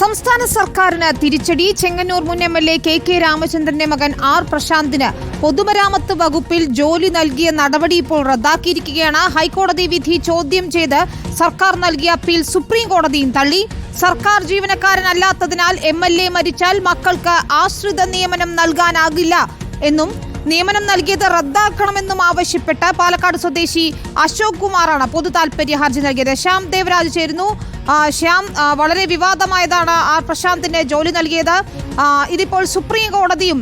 സംസ്ഥാന സർക്കാരിന് തിരിച്ചടി. ചെങ്ങന്നൂർ മുൻ എംഎൽഎ കെ രാമചന്ദ്രന്റെ മകൻ ആർ പ്രശാന്തിന് പൊതുമരാമത്ത് വകുപ്പിൽ ജോലി നൽകിയ നടപടി ഇപ്പോൾ റദ്ദാക്കിയിരിക്കുകയാണ്. ഹൈക്കോടതി വിധി ചോദ്യം ചെയ്ത് സർക്കാർ നൽകിയ അപ്പീൽ സുപ്രീം കോടതിയും തള്ളി. സർക്കാർ ജീവനക്കാരനല്ലാത്തതിനാൽ എംഎൽഎ മരിച്ചാൽ മക്കൾക്ക് ആശ്രിത നിയമനം നൽകാനാകില്ല എന്നും നിയമനം നൽകിയത് റദ്ദാക്കണമെന്നും ആവശ്യപ്പെട്ട് പാലക്കാട് സ്വദേശി അശോക് കുമാറാണ് പൊതു താൽപര്യ ഹർജി നൽകിയത്. ശ്യാം ദേവരാജ് ചേരുന്നു. ശ്യാം, വളരെ വിവാദമായതാണ് ആർ പ്രശാന്തിന് ജോലി നൽകിയത്. ഇതിപ്പോൾ സുപ്രീം കോടതിയും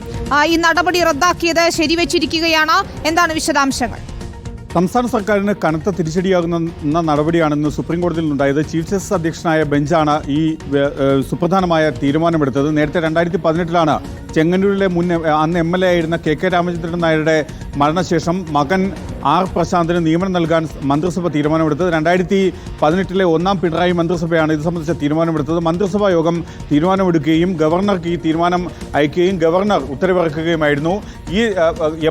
ഈ നടപടി റദ്ദാക്കിയത് ശരിവെച്ചിരിക്കുകയാണ്. എന്താണ് വിശദാംശങ്ങൾ? സംസ്ഥാന സർക്കാരിന് കനത്ത തിരിച്ചടിയാകുന്ന നടപടിയാണെന്ന് സുപ്രീം കോടതിയിൽ ഉണ്ടായത്. ചീഫ് ജസ്റ്റിസ് അധ്യക്ഷനായ ബെഞ്ചാണ് ഈ സുപ്രധാനമായ തീരുമാനമെടുത്തത്. നേരത്തെ 2018 ചെങ്ങന്നൂരിലെ അന്ന് എംഎൽഎ ആയിരുന്ന കെ രാമചന്ദ്രൻ നായരുടെ മരണശേഷം മകൻ ആർ പ്രശാന്തിന് നിയമനം നൽകാൻ മന്ത്രിസഭ തീരുമാനമെടുത്തത്. 2018 ഒന്നാം പിണറായി മന്ത്രിസഭയാണ് ഇത് സംബന്ധിച്ച തീരുമാനമെടുത്തത്. മന്ത്രിസഭാ യോഗം തീരുമാനമെടുക്കുകയും ഗവർണർക്ക് ഈ തീരുമാനം അയക്കുകയും ഗവർണർ ഉത്തരവിറക്കുകയുമായിരുന്നു. ഈ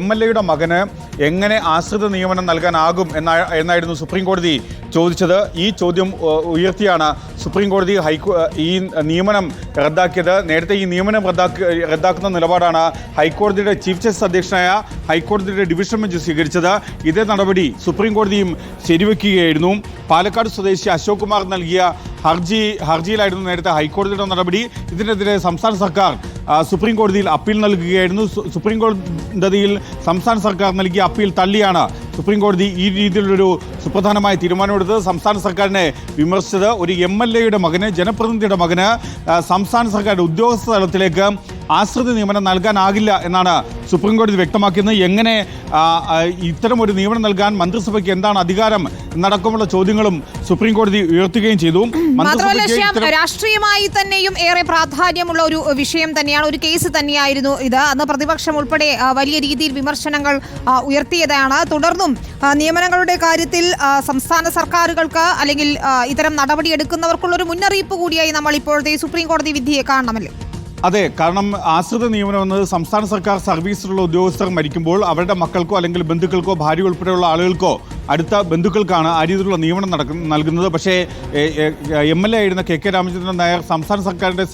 എംഎൽഎയുടെ മകന് എങ്ങനെ ആശ്രിത നിയമനം നൽകാനാകും എന്നായിരുന്നു സുപ്രീം കോടതി ചോദിച്ചത്. ഈ ചോദ്യം ഉയർത്തിയാണ് സുപ്രീം കോടതി ഈ നിയമനം റദ്ദാക്കിയത്. നേരത്തെ ഈ നിയമനം റദ്ദാക്കുന്ന നിലപാടാണ് ഹൈക്കോടതിയുടെ ചീഫ് ജസ്റ്റിസ് അധ്യക്ഷനായ ഹൈക്കോടതിയുടെ ഡിവിഷൻ ബെഞ്ച് സ്വീകരിച്ചത്. ഇതേ നടപടി സുപ്രീം കോടതിയും ശരിവെക്കുകയായിരുന്നു. പാലക്കാട് സ്വദേശി അശോക് കുമാർ നൽകിയ ഹർജിയിലായിരുന്നു നേരത്തെ ഹൈക്കോടതിയുടെ നടപടി. ഇതിനെതിരെ സംസ്ഥാന സർക്കാർ സുപ്രീം കോടതിയിൽ അപ്പീൽ നൽകുകയായിരുന്നു. സുപ്രീം കോടതിയിൽ സംസ്ഥാന സർക്കാർ നൽകിയ അപ്പീൽ തള്ളിയാണ് സുപ്രീം കോടതി ഈ രീതിയിലൊരു സുപ്രധാനമായ തീരുമാനമെടുത്തത്. സംസ്ഥാന സർക്കാരിനെ വിമർശിച്ചത് ഒരു എംഎൽഎയുടെ മകന്, ജനപ്രതിനിധിയുടെ മകന് സംസ്ഥാന സർക്കാരിൻ്റെ ഉദ്യോഗസ്ഥ തലത്തിലേക്ക് ആശ്രിത നിയമനം നൽകാനാകില്ല എന്നാണ് സുപ്രീം കോടതി വ്യക്തമാക്കുന്നത്. എങ്ങനെ ഇത്തരമൊരു നിയമനം നൽകാൻ മന്ത്രിസഭയ്ക്ക് എന്താണ് അധികാരം എന്നടക്കമുള്ള ചോദ്യങ്ങളും സുപ്രീം കോടതി ഉയർത്തുകയും ചെയ്തു. രാഷ്ട്രീയമായി തന്നെയും ഏറെ പ്രാധാന്യമുള്ള ഒരു വിഷയം തന്നെയാണ്, ഒരു കേസ് തന്നെയായിരുന്നു ഇത്. അന്ന് പ്രതിപക്ഷം ഉൾപ്പെടെ വലിയ രീതിയിൽ വിമർശനങ്ങൾ ഉയർത്തിയതാണ്. തുടർന്നും നിയമനങ്ങളുടെ കാര്യത്തിൽ സംസ്ഥാന സർക്കാരുകൾക്ക് അല്ലെങ്കിൽ ഇത്തരം നടപടിയെടുക്കുന്നവർക്കുള്ളൊരു മുന്നറിയിപ്പ് കൂടിയായി നമ്മൾ ഇപ്പോഴത്തെ സുപ്രീം കോടതി വിധിയെ കാണണമല്ലോ. അതെ, കാരണം ആശ്രിത നിയമനം എന്നത് സംസ്ഥാന സർക്കാർ സർവീസിലുള്ള ഉദ്യോഗസ്ഥർ മരിക്കുമ്പോൾ അവരുടെ മക്കൾക്കോ അല്ലെങ്കിൽ ബന്ധുക്കൾക്കോ ഭാര്യ ഉൾപ്പെടെയുള്ള ആളുകൾക്കോ അടുത്ത ബന്ധുക്കൾക്കാണ് ആ രീതിയിലുള്ള നിയമനം നൽകുന്നത്. പക്ഷേ എംഎൽഎ ആയിരുന്ന കെ രാമചന്ദ്രൻ നായർ സംസ്ഥാന സർക്കാരിൻ്റെ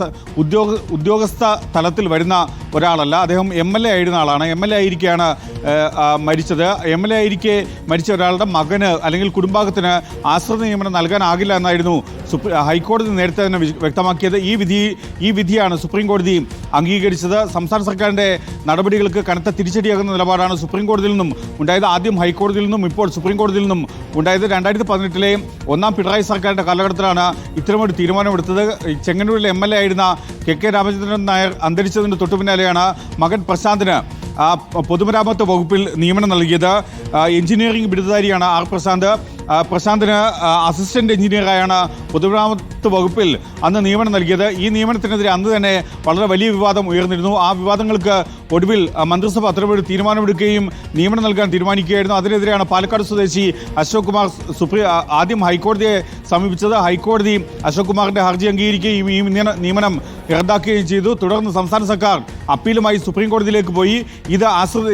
ഉദ്യോഗസ്ഥ തലത്തിൽ വരുന്ന ഒരാളല്ല. അദ്ദേഹം എംഎൽഎ ആയിരുന്ന ആളാണ്. എംഎൽഎ ആയിരിക്കെയാണ് മരിച്ചത്. എംഎൽഎ ആയിരിക്കെ മരിച്ച ഒരാളുടെ മകന് അല്ലെങ്കിൽ കുടുംബാംഗത്തിന് ആശ്രിത നിയമനം നൽകാനാകില്ല എന്നായിരുന്നു ഹൈക്കോടതി നേരത്തെ തന്നെ വ്യക്തമാക്കിയത്. ഈ വിധിയാണ് സുപ്രീം കോടതി അംഗീകരിച്ചത്. സംസ്ഥാന സർക്കാരിൻ്റെ നടപടികൾക്ക് കനത്ത തിരിച്ചടിയാകുന്ന നിലപാടാണ് സുപ്രീം കോടതിയിൽ നിന്നും ഉണ്ടായത്. ആദ്യം ഹൈക്കോടതിയിൽ നിന്നും ഇപ്പോൾ സുപ്രീം കോടതിയിൽ നിന്നും ഉണ്ടായത്. 2018 ഒന്നാം പിണറായി സർക്കാരിൻ്റെ കാലഘട്ടത്തിലാണ് ഇത്തരമൊരു തീരുമാനമെടുത്തത്. ചെങ്ങന്നൂരിലെ എംഎൽഎ ആയിരുന്ന കെ രാമചന്ദ്രൻ നായർ അന്തരിച്ചതിന് തൊട്ടു പിന്നാലെയാണ് മകൻ പ്രശാന്തിന് പൊതുമരാമത്ത് വകുപ്പിൽ നിയമനം നൽകിയത്. എഞ്ചിനീയറിംഗ് ബിരുദധാരിയാണ് ആർ പ്രശാന്ത്. പ്രശാന്തിന് അസിസ്റ്റന്റ് എഞ്ചിനീയറായാണ് പൊതുമരാമത്ത് വകുപ്പിൽ അന്ന് നിയമനം നൽകിയത്. ഈ നിയമനത്തിനെതിരെ അന്ന് തന്നെ വളരെ വലിയ വിവാദം ഉയർന്നിരുന്നു. ആ വിവാദങ്ങൾക്ക് ഒടുവിൽ മന്ത്രിസഭ അത്തരമൊരു തീരുമാനമെടുക്കുകയും നിയമനം നൽകാൻ തീരുമാനിക്കുകയായിരുന്നു. അതിനെതിരെയാണ് പാലക്കാട് സ്വദേശി അശോക് കുമാർ ആദ്യം ഹൈക്കോടതിയെ സമീപിച്ചത്. ഹൈക്കോടതി അശോക് കുമാറിന്റെ ഹർജി അംഗീകരിക്കുകയും ഈ നിയമനം റദ്ദാക്കുകയും ചെയ്തു. തുടർന്ന് സംസ്ഥാന സർക്കാർ അപ്പീലുമായി സുപ്രീം കോടതിയിലേക്ക് പോയി.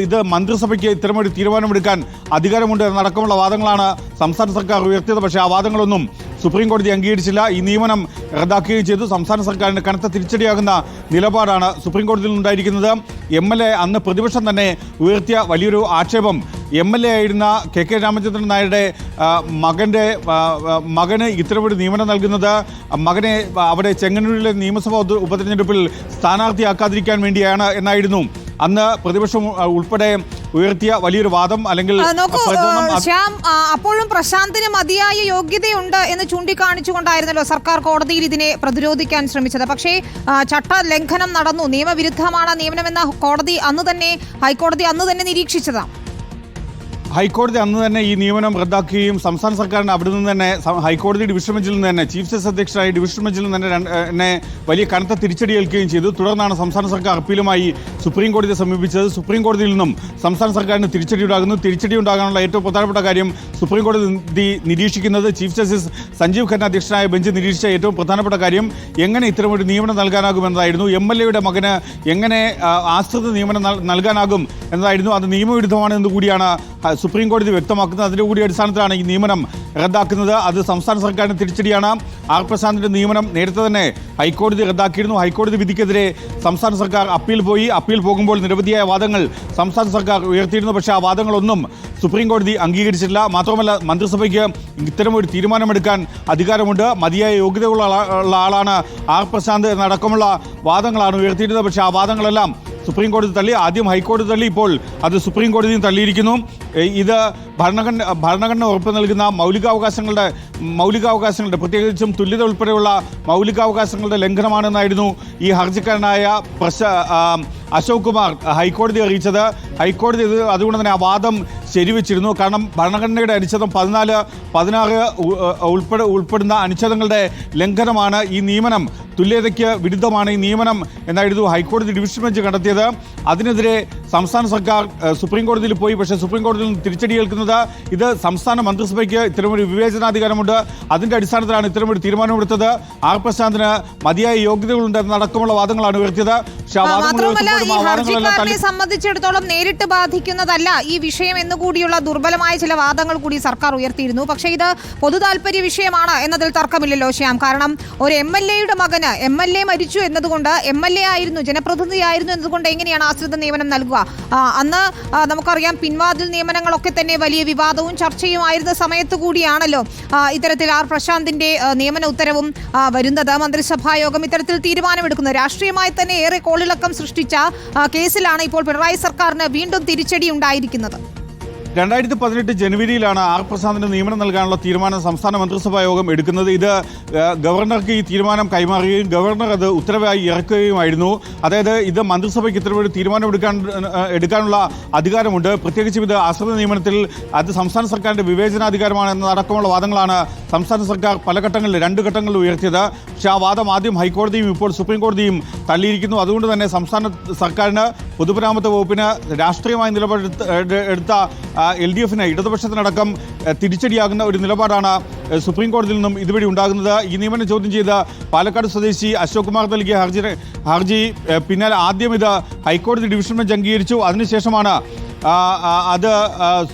ഇത് മന്ത്രിസഭയ്ക്ക് ഇത്തരമൊരു തീരുമാനമെടുക്കാൻ അധികാരമുണ്ട് എന്നടക്കമുള്ള വാദങ്ങളാണ് സംസ്ഥാന സർക്കാർ ഉയർത്തിയത്. പക്ഷേ ആ വാദങ്ങളൊന്നും സുപ്രീം കോടതി അംഗീകരിച്ചില്ല. ഈ നിയമനം റദ്ദാക്കുകയും ചെയ്തു. സംസ്ഥാന സർക്കാരിന് കനത്ത തിരിച്ചടിയാകുന്ന നിലപാടാണ് സുപ്രീം കോടതിയിൽ ഉണ്ടായിരിക്കുന്നത്. എംഎൽഎ അന്ന് പ്രതിപക്ഷം തന്നെ ഉയർത്തിയ വലിയൊരു ആക്ഷേപം എംഎൽഎ ആയിരുന്ന കെ രാമചന്ദ്രൻ നായരുടെ മകന് ഇത്തരമൊരു നിയമനം നൽകുന്നത് മകനെ അവിടെ ചെങ്ങന്നൂരിലെ നിയമസഭാ ഉപതെരഞ്ഞെടുപ്പിൽ സ്ഥാനാർത്ഥിയാക്കാതിരിക്കാൻ വേണ്ടിയാണ് എന്നായിരുന്നു അന്ന് പ്രതിപക്ഷം ഉൾപ്പെടെ ഉയർത്തിയ വലിയൊരു വാദം. അല്ലെങ്കിൽ അപ്പോഴും പ്രശാന്തിന് മതിയായ യോഗ്യതയുണ്ട് എന്ന് ചൂണ്ടിക്കാണിച്ചുകൊണ്ടായിരുന്നല്ലോ സർക്കാർ കോടതിയിൽ ഇതിനെ പ്രതിരോധിക്കാൻ ശ്രമിച്ചത്. പക്ഷേ ചട്ട ലംഘനം നടന്നു, നിയമവിരുദ്ധമാണ് നിയമനമെന്ന ഹൈക്കോടതി അന്ന് തന്നെ നിരീക്ഷിച്ചതാണ്. ഹൈക്കോടതി അന്ന് തന്നെ ഈ നിയമനം റദ്ദാക്കുകയും സംസ്ഥാന സർക്കാരിന് അവിടെ നിന്ന് തന്നെ ഹൈക്കോടതി ഡിവിഷൻ ബെഞ്ചിൽ നിന്ന് തന്നെ ചീഫ് ജസ്റ്റിസ് അധ്യക്ഷനായ ഡിവിഷൻ ബെഞ്ചിൽ നിന്ന് തന്നെ വലിയ കനത്ത തിരിച്ചടി ഏൽക്കുകയും ചെയ്തു. തുടർന്നാണ് സംസ്ഥാന സർക്കാർ അപ്പീലുമായി സുപ്രീം കോടതിയെ സമീപിച്ചത്. സുപ്രീം കോടതിയിൽ നിന്നും സംസ്ഥാന സർക്കാരിന് തിരിച്ചടി ഉണ്ടാകാനുള്ള ഏറ്റവും പ്രധാനപ്പെട്ട കാര്യം സുപ്രീം കോടതി നിരീക്ഷിക്കുന്നത് ചീഫ് ജസ്റ്റിസ് സഞ്ജീവ് ഖന്ന അധ്യക്ഷനായ ബെഞ്ച് നിരീക്ഷിച്ച ഏറ്റവും പ്രധാനപ്പെട്ട കാര്യം എങ്ങനെ ഇത്തരമൊരു നിയമനം നൽകാനാകുമെന്നതായിരുന്നു. എംഎൽഎയുടെ മകന് എങ്ങനെ ആശ്രിത നിയമനം നൽകാനാകും എന്നതായിരുന്നു. അത് നിയമവിരുദ്ധമാണ് എന്ന് കൂടിയാണ് സുപ്രീം കോടതി വ്യക്തമാക്കുന്നത്. അതിൻ്റെ കൂടി അടിസ്ഥാനത്തിലാണ് ഈ നിയമനം റദ്ദാക്കുന്നത്. അത് സംസ്ഥാന സർക്കാരിന് തിരിച്ചടിയാണ്. ആർ പ്രശാന്തിന്റെ നിയമനം നേരത്തെ തന്നെ ഹൈക്കോടതി റദ്ദാക്കിയിരുന്നു. ഹൈക്കോടതി വിധിക്കെതിരെ സംസ്ഥാന സർക്കാർ അപ്പീൽ പോയി. അപ്പീൽ പോകുമ്പോൾ നിരവധിയായ വാദങ്ങൾ സംസ്ഥാന സർക്കാർ ഉയർത്തിയിരുന്നു. പക്ഷേ ആ വാദങ്ങളൊന്നും സുപ്രീം കോടതി അംഗീകരിച്ചിട്ടില്ല. മാത്രമല്ല, മന്ത്രിസഭയ്ക്ക് ഇത്തരമൊരു തീരുമാനമെടുക്കാൻ അധികാരമുണ്ട്, മതിയായ യോഗ്യതയുള്ള ആളാണ് ആർ പ്രശാന്ത് എന്നടക്കമുള്ള വാദങ്ങളാണ് ഉയർത്തിയിരുന്നത്. പക്ഷേ ആ വാദങ്ങളെല്ലാം സുപ്രീം കോടതി തള്ളി. ആദ്യം ഹൈക്കോടതി തള്ളി, ഇപ്പോൾ അത് സുപ്രീം കോടതിയും തള്ളിയിരിക്കുന്നു. ഇത് ഭരണഘടന ഉറപ്പ് നൽകുന്ന മൗലികാവകാശങ്ങളുടെ പ്രത്യേകിച്ചും തുല്യത ഉൾപ്പെടെയുള്ള മൗലികാവകാശങ്ങളുടെ ലംഘനമാണെന്നായിരുന്നു ഈ ഹർജിക്കാരനായ അശോക് കുമാർ ഹൈക്കോടതി അറിയിച്ചത്. ഹൈക്കോടതി അതുകൊണ്ട് തന്നെ ആ വാദം ശരിവെച്ചിരുന്നു. കാരണം ഭരണഘടനയുടെ അനുച്ഛേദം 14, 16 ഉൾപ്പെടുന്ന അനുച്ഛേദങ്ങളുടെ ലംഘനമാണ് ഈ നിയമനം, തുല്യതയ്ക്ക് വിരുദ്ധമാണ് ഈ നിയമനം എന്നായിരുന്നു ഹൈക്കോടതി ഡിവിഷൻ ബെഞ്ച് കണ്ടെത്തിയത്. അതിനെതിരെ സംസ്ഥാന സർക്കാർ സുപ്രീം കോടതിയിൽ പോയി. പക്ഷേ സുപ്രീം കോടതിയിൽ നിന്ന് തിരിച്ചടി കേൾക്കുന്നത് ഇത് സംസ്ഥാന മന്ത്രിസഭയ്ക്ക് ഇത്തരമൊരു വിവേചനാധികാരമുണ്ട്, അതിന്റെ അടിസ്ഥാനത്തിലാണ് ഇത്തരമൊരു തീരുമാനമെടുത്തത്, ആർ പ്രശാന്തിന് മതിയായ യോഗ്യതകളുണ്ടെന്നടക്കമുള്ള വാദങ്ങളാണ് ഉയർത്തിയത്. ഹർജിക്കാരനെ സംബന്ധിച്ചിടത്തോളം നേരിട്ട് ബാധിക്കുന്നതല്ല ഈ വിഷയം എന്നുകൂടിയുള്ള ദുർബലമായ ചില വാദങ്ങൾ കൂടി സർക്കാർ ഉയർത്തിയിരുന്നു. പക്ഷേ ഇത് പൊതു താല്പര്യ വിഷയമാണ് എന്നതിൽ തർക്കമില്ലല്ലോ ശ്യാം. കാരണം ഒരു MLA-യുടെ മകന് MLA മരിച്ചു എന്നതുകൊണ്ട് MLA ആയിരുന്നു, ജനപ്രതിനിധിയായിരുന്നു എന്നതുകൊണ്ട് എങ്ങനെയാണ് ആശ്രിത നിയമനം നൽകുക? അന്ന് നമുക്കറിയാം, പിൻവാതിൽ നിയമനങ്ങളൊക്കെ തന്നെ വലിയ വിവാദവും ചർച്ചയുമായിരുന്ന സമയത്ത് കൂടിയാണല്ലോ ഇത്തരത്തിൽ ആർ പ്രശാന്തിന്റെ നിയമന ഉത്തരവും വരുന്നത്. മന്ത്രിസഭാ യോഗം ഇത്തരത്തിൽ തീരുമാനമെടുക്കുന്നത് രാഷ്ട്രീയമായി തന്നെ ഏറെ കോളിളക്കം സൃഷ്ടിച്ച കേസിലാണ് ഇപ്പോൾ പിണറായി സർക്കാരിന് വീണ്ടും തിരിച്ചടി ഉണ്ടായിരിക്കുന്നത്. 2018 ജനുവരിയിലാണ് ആർ പ്രശാന്തിന് നിയമനം നൽകാനുള്ള തീരുമാനം സംസ്ഥാന മന്ത്രിസഭാ യോഗം എടുക്കുന്നത്. ഇത് ഗവർണർക്ക് ഈ തീരുമാനം കൈമാറുകയും ഗവർണർ അത് ഉത്തരവായി ഇറക്കുകയുമായിരുന്നു. അതായത് ഇത് മന്ത്രിസഭയ്ക്ക് ഇത്തരമൊരു തീരുമാനം എടുക്കാനുള്ള അധികാരമുണ്ട്. പ്രത്യേകിച്ചും ഇത് ആശ്രിത നിയമനത്തിൽ അത് സംസ്ഥാന സർക്കാരിൻ്റെ വിവേചനാധികാരമാണെന്നടക്കമുള്ള വാദങ്ങളാണ് സംസ്ഥാന സർക്കാർ പല ഘട്ടങ്ങളിൽ 2 ഘട്ടങ്ങളിൽ ഉയർത്തിയത്. പക്ഷേ ആ വാദം ആദ്യം ഹൈക്കോടതിയും ഇപ്പോൾ സുപ്രീം കോടതിയും തള്ളിയിരിക്കുന്നു. അതുകൊണ്ട് തന്നെ സംസ്ഥാന സർക്കാരിന്, പൊതുമരാമത്ത് വകുപ്പിന് രാഷ്ട്രീയമായ നിലപാടെടുത്ത LDF-ന്, ഇടതുപക്ഷത്തിനടക്കം തിരിച്ചടിയാകുന്ന ഒരു നിലപാടാണ് സുപ്രീം കോടതിയിൽ നിന്നും ഇതുവഴി ഉണ്ടാകുന്നത്. ഈ നിയമനം ചോദ്യം ചെയ്ത് പാലക്കാട് സ്വദേശി അശോക് കുമാർ നൽകിയ ഹർജി പിന്നാലെ ആദ്യം ഇത് ഹൈക്കോടതി ഡിവിഷൻ ബെഞ്ച് അംഗീകരിച്ചു. അതിനുശേഷമാണ് അത്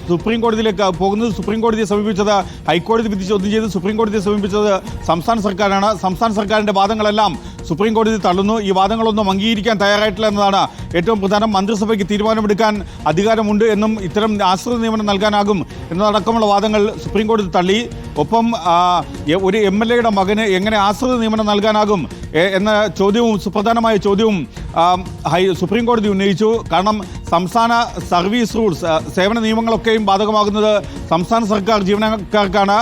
സുപ്രീം കോടതിയിലേക്ക് പോകുന്നത്. സുപ്രീം കോടതിയെ സമീപിച്ചത് ഹൈക്കോടതി വിധി ചോദ്യം ചെയ്ത് സുപ്രീം കോടതിയെ സമീപിച്ചത് സംസ്ഥാന സർക്കാരാണ്. സംസ്ഥാന സർക്കാരിൻ്റെ വാദങ്ങളെല്ലാം സുപ്രീം കോടതി തള്ളുന്നു. ഈ വാദങ്ങളൊന്നും അംഗീകരിക്കാൻ തയ്യാറായിട്ടില്ല എന്നതാണ് ഏറ്റവും പ്രധാനം. മന്ത്രിസഭയ്ക്ക് തീരുമാനമെടുക്കാൻ അധികാരമുണ്ട് എന്നും ഇത്തരം ആശ്രിത നിയമനം നൽകാനാകും എന്നതടക്കമുള്ള വാദങ്ങൾ സുപ്രീം കോടതി തള്ളി. ഒപ്പം ഒരു MLA-യുടെ മകന് എങ്ങനെ ആശ്രിത നിയമനം നൽകാനാകും എന്ന ചോദ്യവും, സുപ്രധാനമായ ചോദ്യവും സുപ്രീം കോടതി ഉന്നയിച്ചു. കാരണം സംസ്ഥാന സർവീസ് റൂൾസ്, സേവന നിയമങ്ങളൊക്കെയും ബാധകമാകുന്നത് സംസ്ഥാന സർക്കാർ ജീവനക്കാർക്കാണ്.